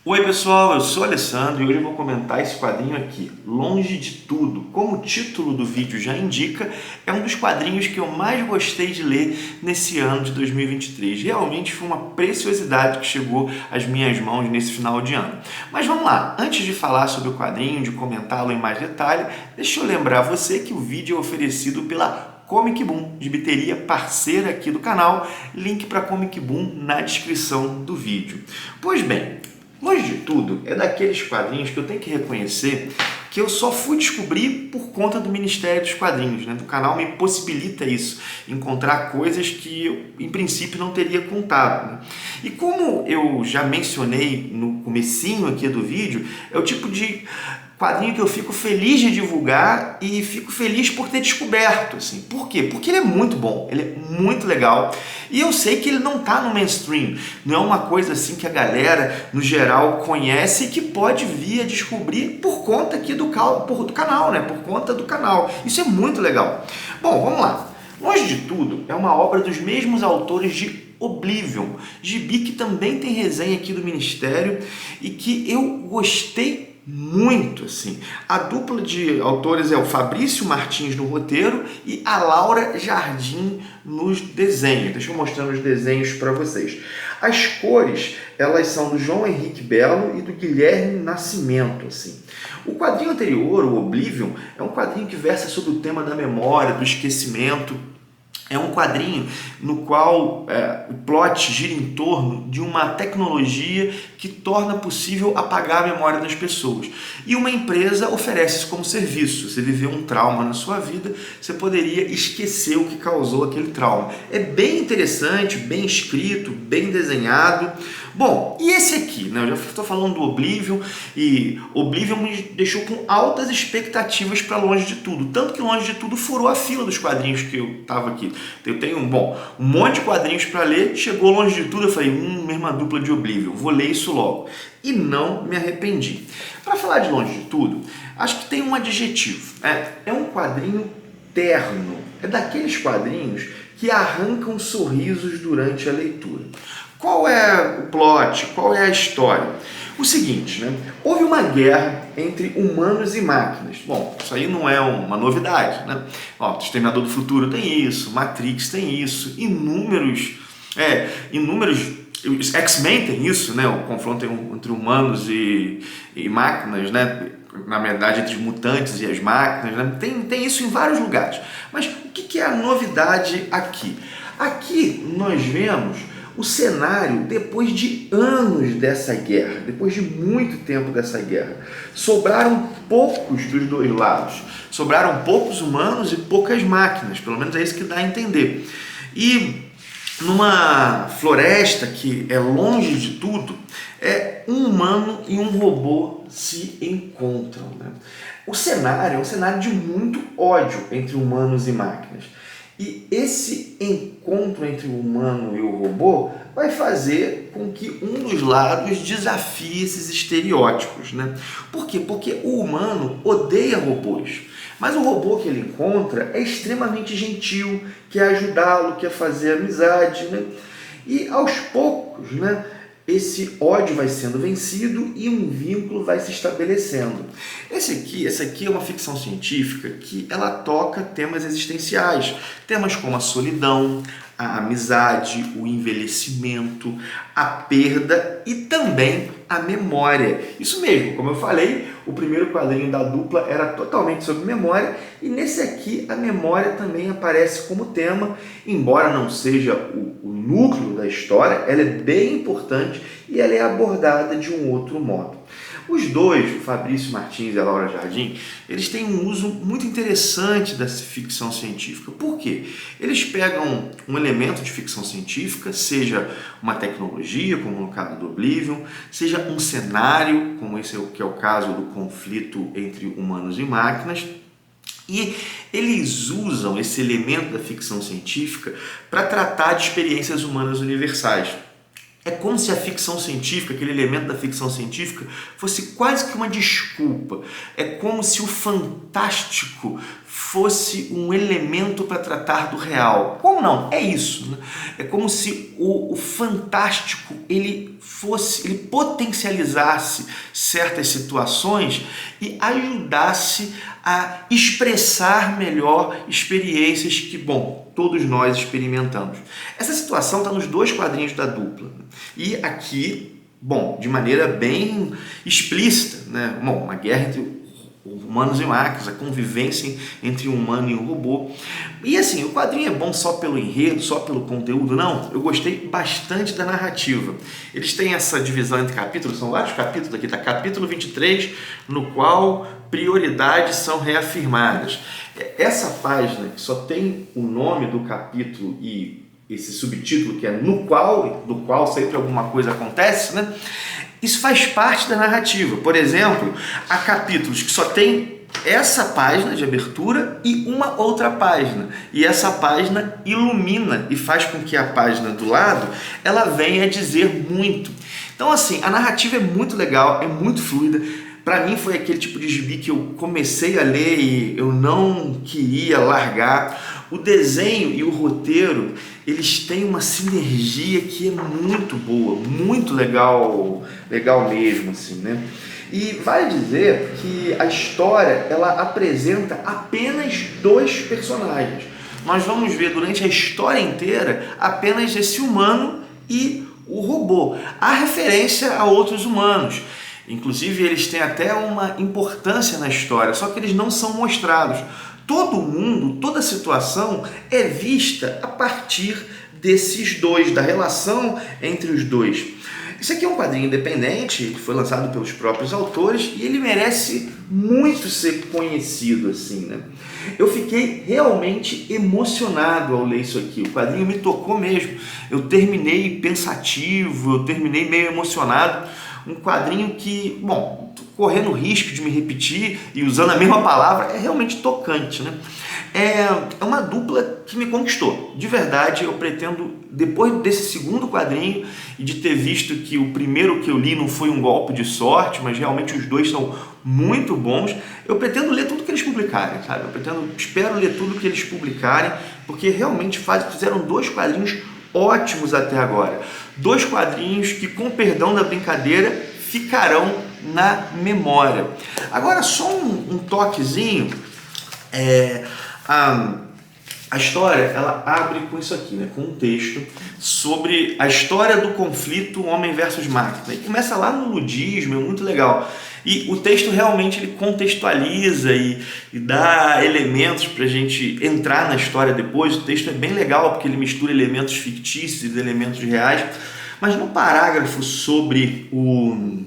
Oi pessoal, eu sou o Alessandro e hoje eu vou comentar esse quadrinho aqui, Longe de Tudo. Como o título do vídeo já indica, é um dos quadrinhos que eu mais gostei de ler nesse ano de 2023. Realmente foi uma preciosidade que chegou às minhas mãos nesse final de ano. Mas vamos lá, antes de falar sobre o quadrinho, de comentá-lo em mais detalhe, deixa eu lembrar você que o vídeo é oferecido pela Comic Boom, gibiteria parceira aqui do canal, link para Comic Boom na descrição do vídeo. Pois bem, Longe de Tudo é daqueles quadrinhos que eu tenho que reconhecer que eu só fui descobrir por conta do Ministério dos Quadrinhos, né? O canal me possibilita isso, encontrar coisas que eu, em princípio, não teria contado, né? E como eu já mencionei no comecinho aqui do vídeo, é o tipo de quadrinho que eu fico feliz de divulgar e fico feliz por ter descoberto, assim. Por quê? Porque ele é muito bom, ele é muito legal e eu sei que ele não está no mainstream, não é uma coisa assim que a galera, no geral, conhece e que pode vir a descobrir por conta aqui do canal, né? Por conta do canal. Isso é muito legal. Bom, vamos lá. Longe de Tudo é uma obra dos mesmos autores de Oblivion, gibi que também tem resenha aqui do Ministério e que eu gostei muito, assim. A dupla de autores é o Fabrício Martins no roteiro e a Laura Jardim nos desenhos. Deixa eu mostrar os desenhos para vocês. As cores, elas são do João Henrique Belo e do Guilherme Nascimento, assim. O quadrinho anterior, o Oblivion, é um quadrinho que versa sobre o tema da memória, do esquecimento. É um quadrinho no qual o plot gira em torno de uma tecnologia que torna possível apagar a memória das pessoas. E uma empresa oferece isso como serviço. Você viveu um trauma na sua vida, você poderia esquecer o que causou aquele trauma. É bem interessante, bem escrito, bem desenhado. Bom, e esse aqui, né? Eu já estou falando do Oblivion, e Oblivion me deixou com altas expectativas para Longe de Tudo. Tanto que Longe de Tudo furou a fila dos quadrinhos que eu estava aqui. Eu tenho um monte de quadrinhos para ler, chegou Longe de Tudo, eu falei, mesma dupla de Oblivion, vou ler isso logo. E não me arrependi. Para falar de Longe de Tudo, acho que tem um adjetivo. É um quadrinho terno. É daqueles quadrinhos que arrancam sorrisos durante a leitura. Qual é o plot? Qual é a história? O seguinte, né? Houve uma guerra entre humanos e máquinas. Bom, isso aí não é uma novidade, né? Ó, Exterminador do Futuro tem isso, Matrix tem isso, inúmeros X-Men tem isso, né? O confronto entre humanos e máquinas, né? Na verdade, entre os mutantes e as máquinas, né? Tem isso em vários lugares. Mas o que é a novidade aqui? Aqui nós vemos o cenário depois de anos dessa guerra, depois de muito tempo dessa guerra. Sobraram poucos dos dois lados, sobraram poucos humanos e poucas máquinas, pelo menos é isso que dá a entender. E numa floresta que é longe de tudo, um humano e um robô se encontram, né? O cenário é um cenário de muito ódio entre humanos e máquinas. E esse encontro entre o humano e o robô vai fazer com que um dos lados desafie esses estereótipos, né? Por quê? Porque o humano odeia robôs, mas o robô que ele encontra é extremamente gentil, quer ajudá-lo, quer fazer amizade, né? E aos poucos, né, esse ódio vai sendo vencido e um vínculo vai se estabelecendo. Essa aqui é uma ficção científica que ela toca temas existenciais, temas como a solidão, a amizade, o envelhecimento, a perda e também a memória. Isso mesmo, como eu falei, o primeiro quadrinho da dupla era totalmente sobre memória e nesse aqui a memória também aparece como tema, embora não seja o núcleo da história, ela é bem importante e ela é abordada de um outro modo. Os dois, o Fabrício Martins e a Laura Jardim, eles têm um uso muito interessante dessa ficção científica. Por quê? Eles pegam um elemento de ficção científica, seja uma tecnologia, como no caso do Oblivion, seja um cenário, como esse que é o caso do conflito entre humanos e máquinas, e eles usam esse elemento da ficção científica para tratar de experiências humanas universais. É como se a ficção científica, aquele elemento da ficção científica, fosse quase que uma desculpa. É como se o fantástico fosse um elemento para tratar do real. Como não? É isso, né? É como se o fantástico ele potencializasse certas situações e ajudasse a expressar melhor experiências que, bom, todos nós experimentamos. Essa situação está nos 2 quadrinhos da dupla. E aqui, bom, de maneira bem explícita, né? Bom, uma guerra entre humanos e máquinas, a convivência entre um humano e um robô. E assim, o quadrinho é bom só pelo enredo, só pelo conteúdo? Não, eu gostei bastante da narrativa. Eles têm essa divisão entre capítulos, são vários capítulos aqui, tá? Capítulo 23, no qual prioridades são reafirmadas. Essa página que só tem o nome do capítulo e esse subtítulo que é do qual sempre alguma coisa acontece, né? Isso faz parte da narrativa. Por exemplo, há capítulos que só tem essa página de abertura e uma outra página. E essa página ilumina e faz com que a página do lado ela venha dizer muito. Então, assim, a narrativa é muito legal, é muito fluida. Para mim foi aquele tipo de gibi que eu comecei a ler e eu não queria largar. O desenho e o roteiro, eles têm uma sinergia que é muito boa, muito legal mesmo, assim, né? E vale dizer que a história, ela apresenta apenas 2 personagens. Nós vamos ver durante a história inteira apenas esse humano e o robô. Há referência a outros humanos. Inclusive, eles têm até uma importância na história, só que eles não são mostrados. Todo mundo, toda situação é vista a partir desses 2, da relação entre os 2. Isso aqui é um quadrinho independente, que foi lançado pelos próprios autores e ele merece muito ser conhecido, assim, né? Eu fiquei realmente emocionado ao ler isso aqui, o quadrinho me tocou mesmo. Eu terminei pensativo, eu terminei meio emocionado. Um quadrinho que, bom, correndo o risco de me repetir e usando a mesma palavra, é realmente tocante, né? É uma dupla que me conquistou. De verdade, eu pretendo, depois desse segundo quadrinho e de ter visto que o primeiro que eu li não foi um golpe de sorte, mas realmente os 2 são muito bons, eu pretendo ler tudo que eles publicarem, sabe? Espero ler tudo que eles publicarem, porque realmente fizeram 2 quadrinhos ótimos até agora. 2 quadrinhos que, com perdão da brincadeira, ficarão na memória. Agora, só um toquezinho. A história, ela abre com isso aqui, né? Com um texto sobre a história do conflito homem versus máquina. E começa lá no ludismo, é muito legal. E o texto realmente ele contextualiza e dá elementos para a gente entrar na história depois. O texto é bem legal porque ele mistura elementos fictícios e elementos reais. Mas no parágrafo sobre o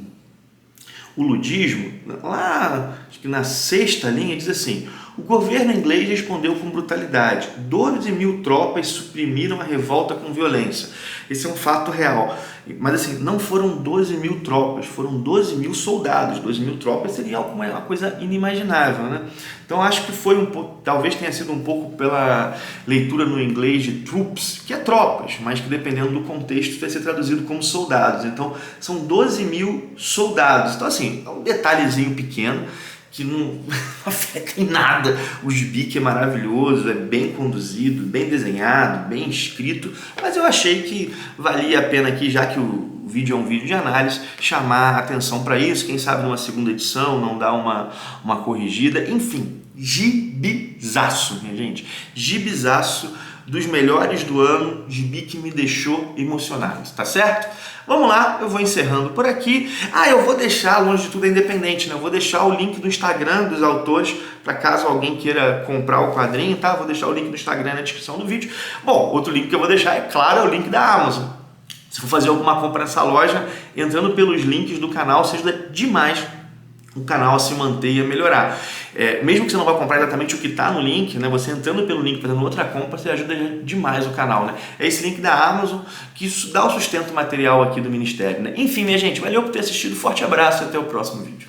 ludismo, lá acho que na 6ª linha, diz assim: o governo inglês respondeu com brutalidade. 12.000 tropas suprimiram a revolta com violência. Esse é um fato real. Mas assim, não foram 12.000 tropas, foram 12.000 soldados. 12.000 tropas seria uma coisa inimaginável, né? Então acho que foi um pouco, talvez tenha sido um pouco pela leitura no inglês de troops, que é tropas, mas que dependendo do contexto vai ser traduzido como soldados. Então são 12.000 soldados. Então assim, é um detalhezinho pequeno que não afeta em nada o gibi, que é maravilhoso, é bem conduzido, bem desenhado, bem escrito, mas eu achei que valia a pena aqui, já que o vídeo é um vídeo de análise, chamar a atenção para isso, quem sabe numa segunda edição não dá uma corrigida, enfim, gibizaço, minha gente, gibizaço, dos melhores do ano, gibi que me deixou emocionado, tá certo? Vamos lá, eu vou encerrando por aqui. Eu vou deixar, longe de tudo é independente, né? Eu vou deixar o link do Instagram dos autores, para caso alguém queira comprar o quadrinho, tá? Vou deixar o link do Instagram na descrição do vídeo. Bom, outro link que eu vou deixar, é claro, é o link da Amazon. Se for fazer alguma compra nessa loja, entrando pelos links do canal, isso ajuda demais o canal a se manter e a melhorar. Mesmo que você não vá comprar exatamente o que está no link, né, você entrando pelo link, fazendo outra compra, você ajuda demais o canal, né? É esse link da Amazon que isso dá o sustento material aqui do Ministério, né? Enfim, minha gente, valeu por ter assistido, forte abraço e até o próximo vídeo.